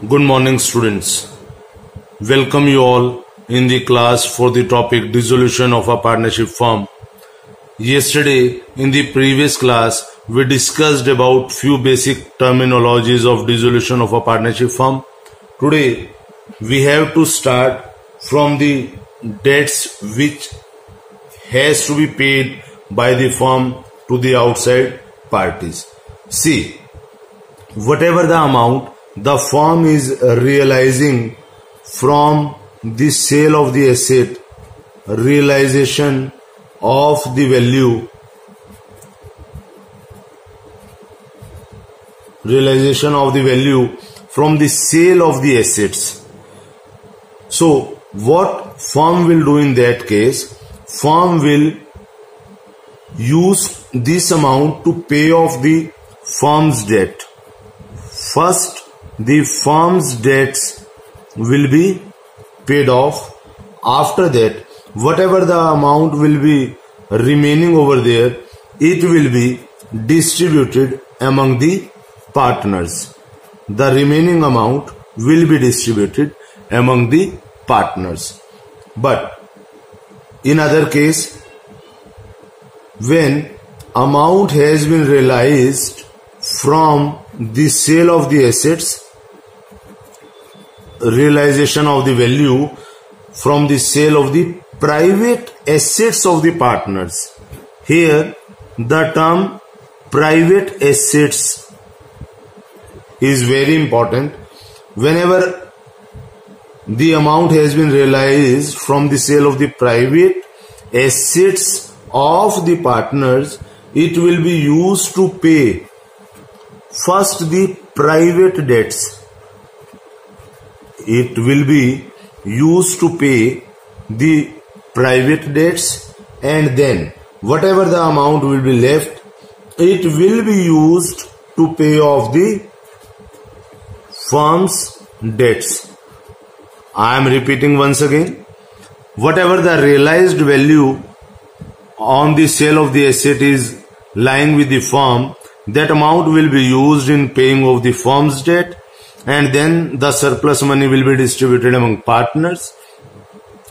Good morning, students. Welcome you all in the class for the topic dissolution of a partnership firm. Yesterday in the previous class we discussed about few basic terminologies of dissolution of a partnership firm. Today we have to start from the debts which has to be paid by the firm to the outside parties. See, whatever the amount the firm is realizing from the sale of the asset, realization of the value, from the sale of the assets. So what firm will do in that case? Firm will use this amount to pay off the firm's debt. First, the firm's debts will be paid off. After that, whatever the amount will be remaining over there, it will be distributed among the partners. The remaining amount will be distributed among the partners. But in other case, when amount has been realized from the sale of the assets, realization of the value from the sale of the private assets of the partners. Here the term private assets is very important. Whenever the amount has been realized from the sale of the private assets of the partners, it will be used to pay first the private debts. It will be used to pay the private debts, and then whatever the amount will be left, it will be used to pay off the firm's debts. I am repeating once again. Whatever the realized value on the sale of the asset is lying with the firm, that amount will be used in paying off the firm's debt, and then the surplus money will be distributed among partners.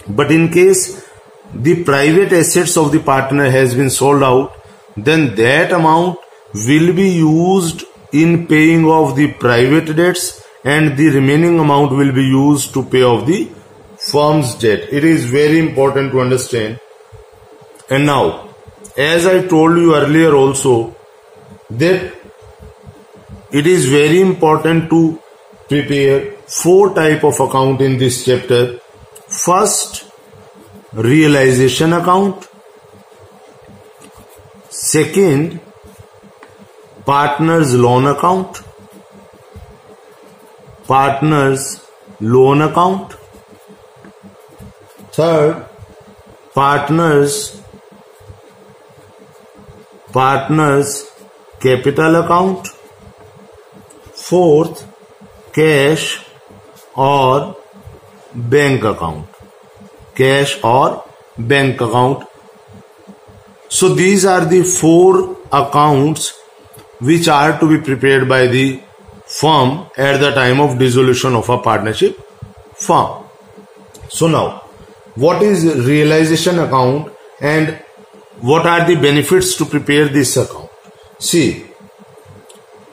But in case the private assets of the partner has been sold out, then that amount will be used in paying off the private debts, and the remaining amount will be used to pay off the firm's debt. It is very important to understand. And now, as I told you earlier also, that it is very important to prepare 4 types of account in this chapter. First, realization account. Second, partners loan account. Third, partners capital account. Fourth, cash or bank account. So these are the 4 accounts which are to be prepared by the firm at the time of dissolution of a partnership firm. So now, what is realization account and what are the benefits to prepare this account? See,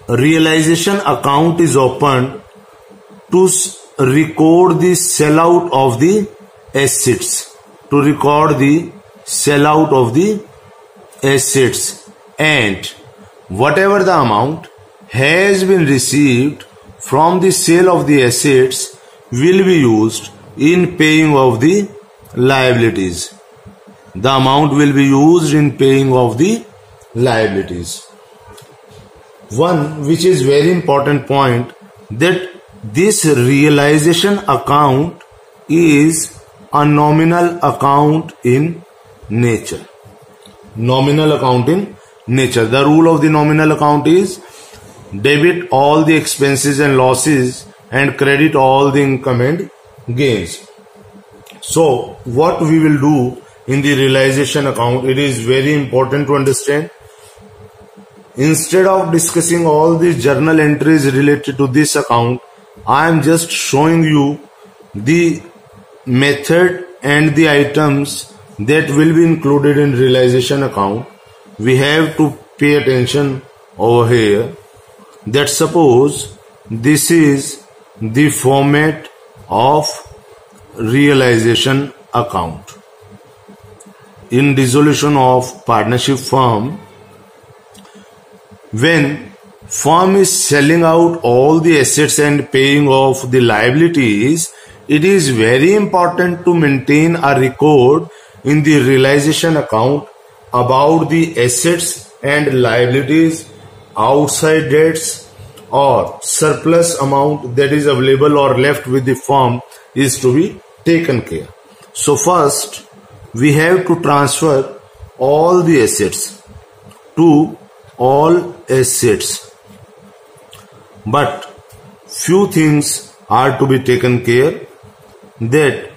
realization account is opened to record the sellout of the assets. And whatever the amount has been received from the sale of the assets will be used in paying off the liabilities. The amount will be used in paying off the liabilities. One which is very important point, that this realization account is a nominal account in nature. The rule of the nominal account is debit all the expenses and losses and credit all the income and gains. So what we will do in the realization account, it is very important to understand. Instead of discussing all the journal entries related to this account, I am just showing you the method and the items that will be included in realization account. We have to pay attention over here that suppose this is the format of realization account. In dissolution of partnership firm, when firm is selling out all the assets and paying off the liabilities, it is very important to maintain a record in the realization account about the assets and liabilities, outside debts or surplus amount that is available or left with the firm is to be taken care. So first we have to transfer all the assets to all assets, but few things are to be taken care, that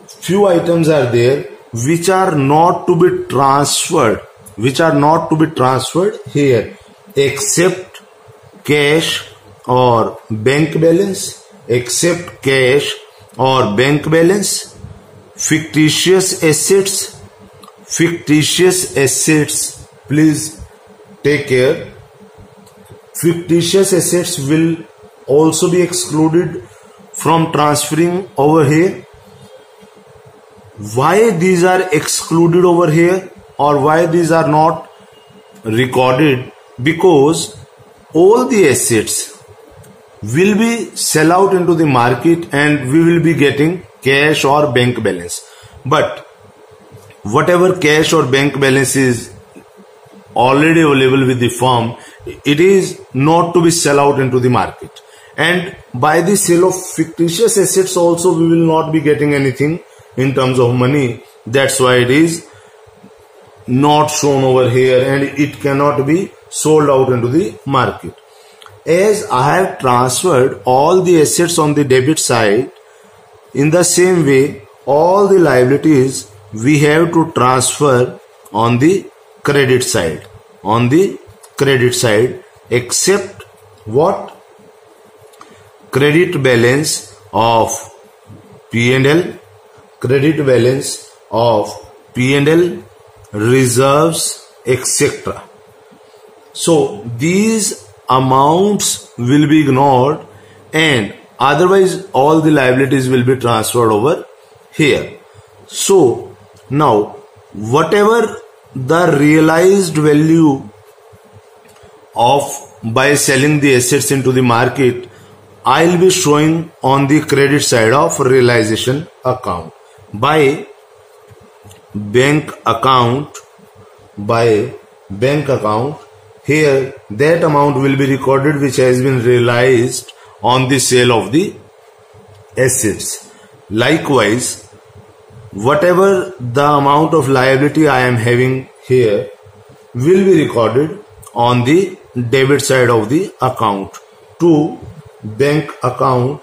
few items are there which are not to be transferred, here, except cash or bank balance, fictitious assets, please take care. Fictitious assets will also be excluded from transferring over here. Why these are excluded over here or why these are not recorded? Because all the assets will be sell out into the market and we will be getting cash or bank balance. But whatever cash or bank balance is already available with the firm, it is not to be sell out into the market. And by the sale of fictitious assets also we will not be getting anything in terms of money. That's why it is not shown over here and it cannot be sold out into the market. As I have transferred all the assets on the debit side, in the same way all the liabilities we have to transfer on the credit side. Except what? Credit balance of P&L, reserves, etc. So these amounts will be ignored and otherwise all the liabilities will be transferred over here. So now whatever the realized value of by selling the assets into the market, I'll be showing on the credit side of realization account. By bank account, here that amount will be recorded which has been realized on the sale of the assets. Likewise, whatever the amount of liability I am having here will be recorded on the debit side of the account. To bank account,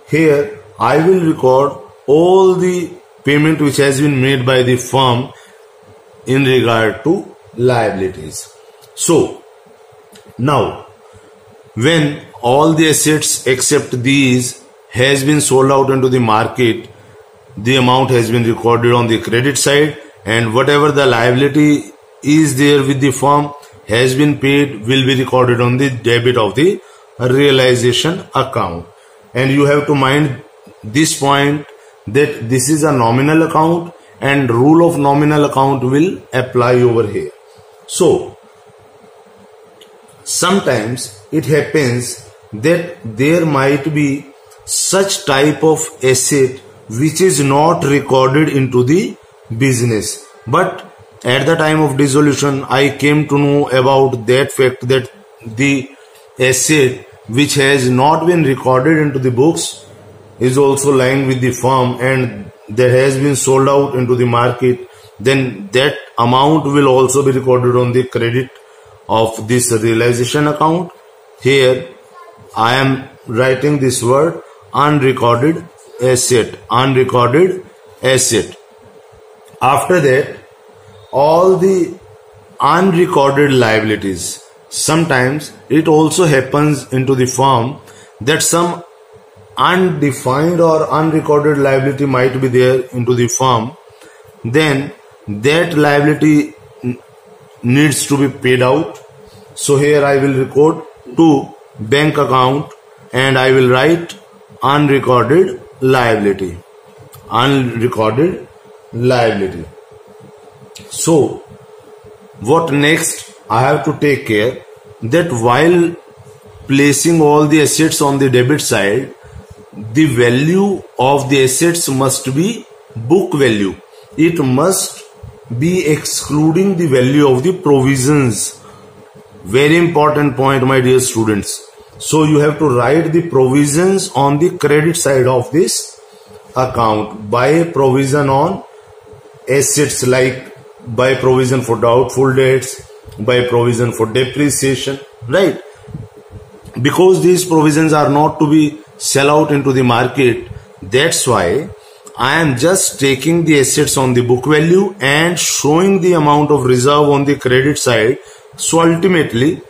here I will record all the payment which has been made by the firm in regard to liabilities. So now when all the assets except these has been sold out into the market, the amount has been recorded on the credit side and whatever the liability is there with the firm has been paid will be recorded on the debit of the realization account. And you have to mind this point that this is a nominal account and rule of nominal account will apply over here. So sometimes it happens that there might be such type of asset which is not recorded into the business, but at the time of dissolution I came to know about that fact that the asset which has not been recorded into the books is also lying with the firm and that has been sold out into the market, then that amount will also be recorded on the credit of this realization account. Here I am writing this word unrecorded asset. After that all the unrecorded liabilities sometimes it also happens into the firm that some undefined or unrecorded liability might be there into the firm, then that liability needs to be paid out. So here I will record to bank account and I will write unrecorded liability. Unrecorded liability. So what next? I have to take care that while placing all the assets on the debit side, the value of the assets must be book value. It must be excluding the value of the provisions. Very important point, my dear students. So you have to write the provisions on the credit side of this account. By provision on assets, like by provision for doubtful debts, by provision for depreciation, right? Because these provisions are not to be sell out into the market, that's why I am just taking the assets on the book value and showing the amount of reserve on the credit side. So ultimately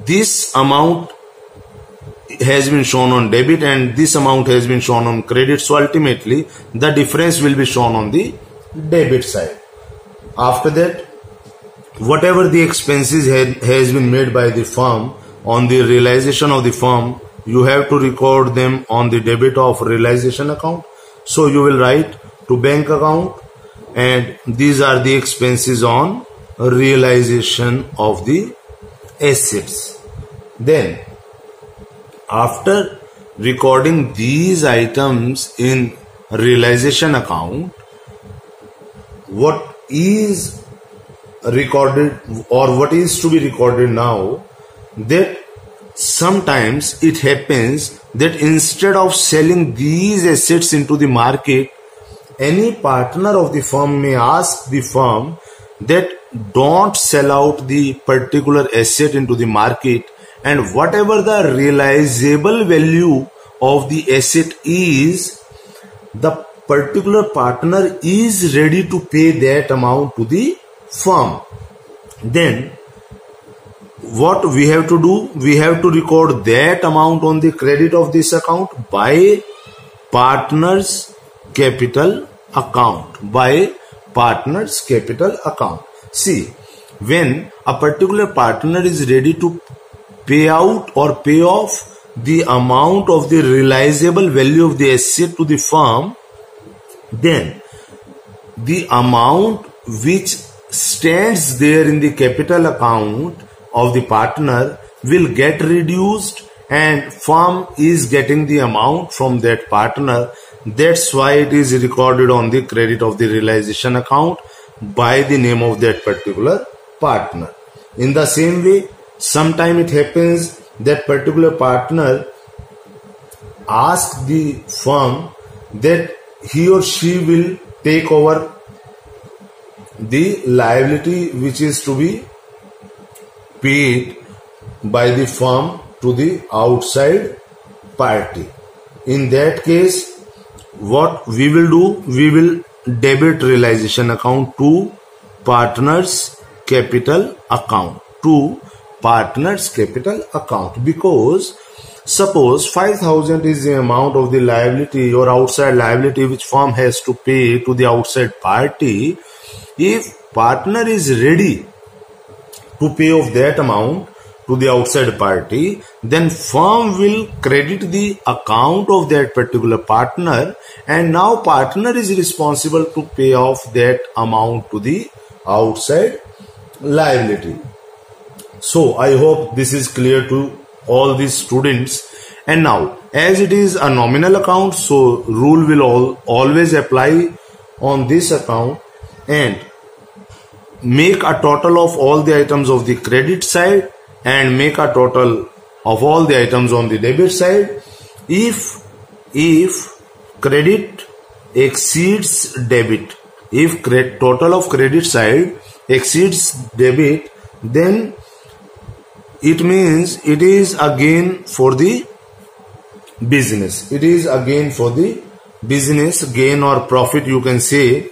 this amount has been shown on debit and this amount has been shown on credit. So ultimately the difference will be shown on the debit side. After that, whatever the expenses has been made by the firm on the realization of the firm, you have to record them on the debit of realization account. So you will write to bank account and these are the expenses on realization of the assets. Then after recording these items in realization account, what is recorded or what is to be recorded now, that sometimes it happens that instead of selling these assets into the market, any partner of the firm may ask the firm that don't sell out the particular asset into the market, and whatever the realizable value of the asset is, the particular partner is ready to pay that amount to the firm. Then what we have to do, we have to record that amount on the credit of this account by partners capital account. By partners capital account. See, when a particular partner is ready to pay out or pay off the amount of the realizable value of the asset to the firm, then the amount which stands there in the capital account of the partner will get reduced and firm is getting the amount from that partner. That's why it is recorded on the credit of the realization account by the name of that particular partner. In the same way, sometime it happens that particular partner asks the firm that he or she will take over the liability which is to be paid by the firm to the outside party. In that case, what we will do, we will debit realization account to partners capital account. To partners capital account, because suppose 5,000 is the amount of the liability or outside liability which firm has to pay to the outside party. If partner is ready to pay off that amount to the outside party, then firm will credit the account of that particular partner, and now partner is responsible to pay off that amount to the outside liability. So I hope this is clear to all these students. And now, as it is a nominal account, so rule will always apply on this account, and make a total of all the items of the credit side and make a total of all the items on the debit side. If credit exceeds debit, if total of credit side exceeds debit, then it means it is a gain for the business. It is a gain for the business, gain or profit you can say.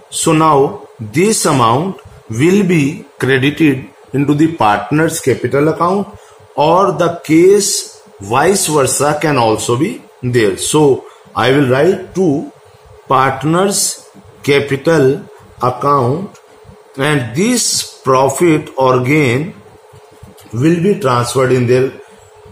So now this amount will be credited into the partner's capital account, or the case vice versa can also be there. So I will write to partner's capital account, and this profit or gain will be transferred in their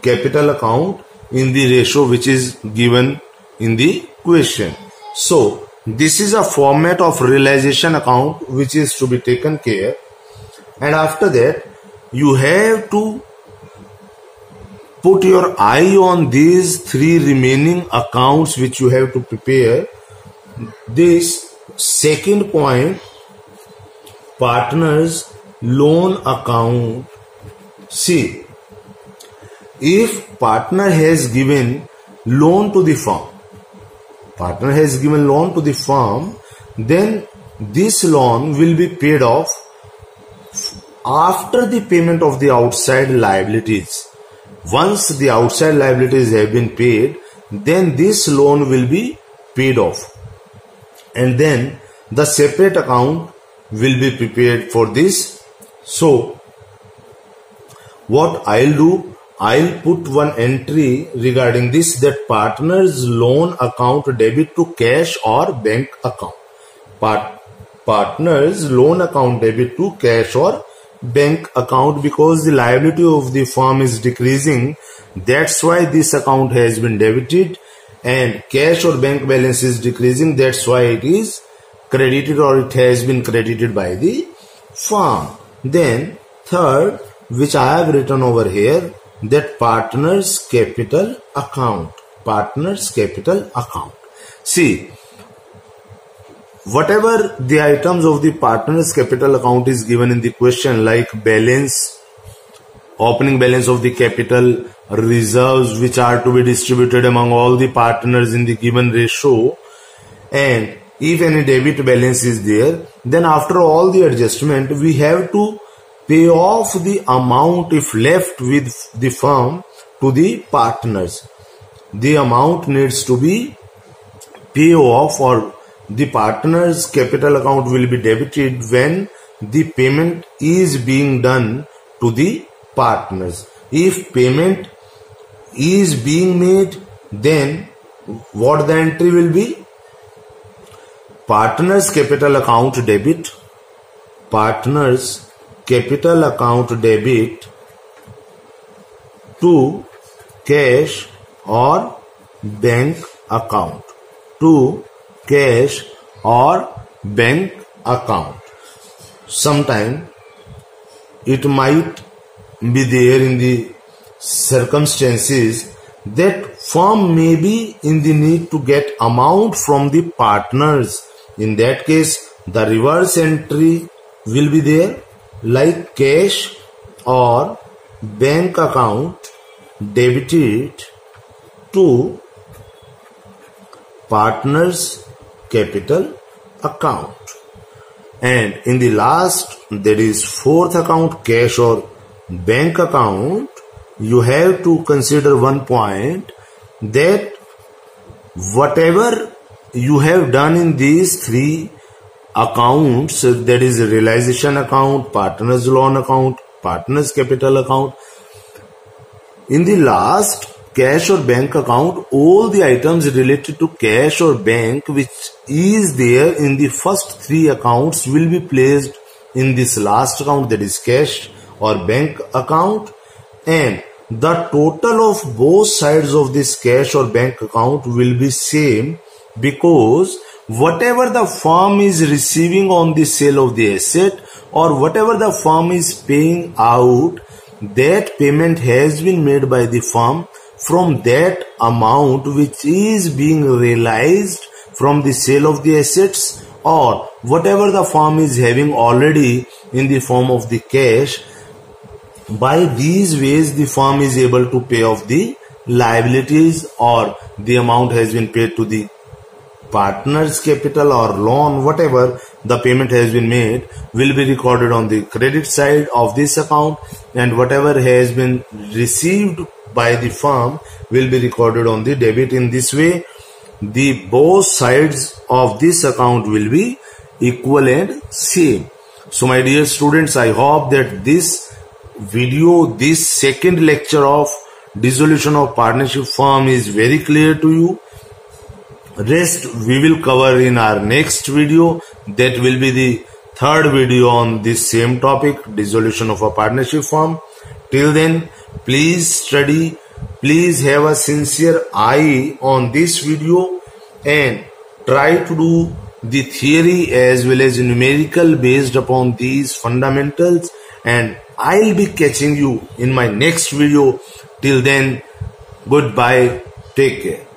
capital account in the ratio which is given in the question. So this is a format of realization account which is to be taken care, and after that you have to put your eye on these three remaining accounts which you have to prepare. This second point, partners loan account. See, if partner has given loan to the firm, then this loan will be paid off after the payment of the outside liabilities. Once the outside liabilities have been paid, then this loan will be paid off, and then the separate account will be prepared for this. So what I'll do, I'll put one entry regarding this, that partner's loan account debit to cash or bank account. Partner's loan account debit to cash or bank account, because the liability of the firm is decreasing, that's why this account has been debited, and cash or bank balance is decreasing, that's why it is credited, or it has been credited by the firm. Then third, which I have written over here, that partner's capital account. See, whatever the items of the partner's capital account is given in the question, like balance, opening balance of the capital, reserves which are to be distributed among all the partners in the given ratio, and if any debit balance is there, then after all the adjustment we have to pay off the amount if left with the firm to the partners. The amount needs to be paid off, or the partner's capital account will be debited when the payment is being done to the partners. If payment is being made, then what the entry will be? Partner's capital account debit, partner's capital account debit to cash or bank account, Sometime it might be there in the circumstances that firm may be in the need to get amount from the partners. In that case, the reverse entry will be there, like cash or bank account debited to partner's capital account. And in the last, that is fourth account, cash or bank account, you have to consider one point, that whatever you have done in these three accounts, that is realization account, partner's loan account, partner's capital account, in the last cash or bank account, all the items related to cash or bank which is there in the first three accounts will be placed in this last account, that is cash or bank account, and the total of both sides of this cash or bank account will be same, because whatever the firm is receiving on the sale of the asset, or whatever the firm is paying out, that payment has been made by the firm from that amount which is being realized from the sale of the assets, or whatever the firm is having already in the form of the cash. By these ways the firm is able to pay off the liabilities, or the amount has been paid to the partner's capital or loan, whatever the payment has been made will be recorded on the credit side of this account, and whatever has been received by the firm will be recorded on the debit. In this way, the both sides of this account will be equal and same. So my dear students, I hope that this video, this second lecture of dissolution of partnership firm is very clear to you. Rest we will cover in our next video. That will be the third video on this same topic, dissolution of a partnership firm. Till then, please study, please have a sincere eye on this video and try to do the theory as well as numerical based upon these fundamentals, and I'll be catching you in my next video. Till then, goodbye, take care.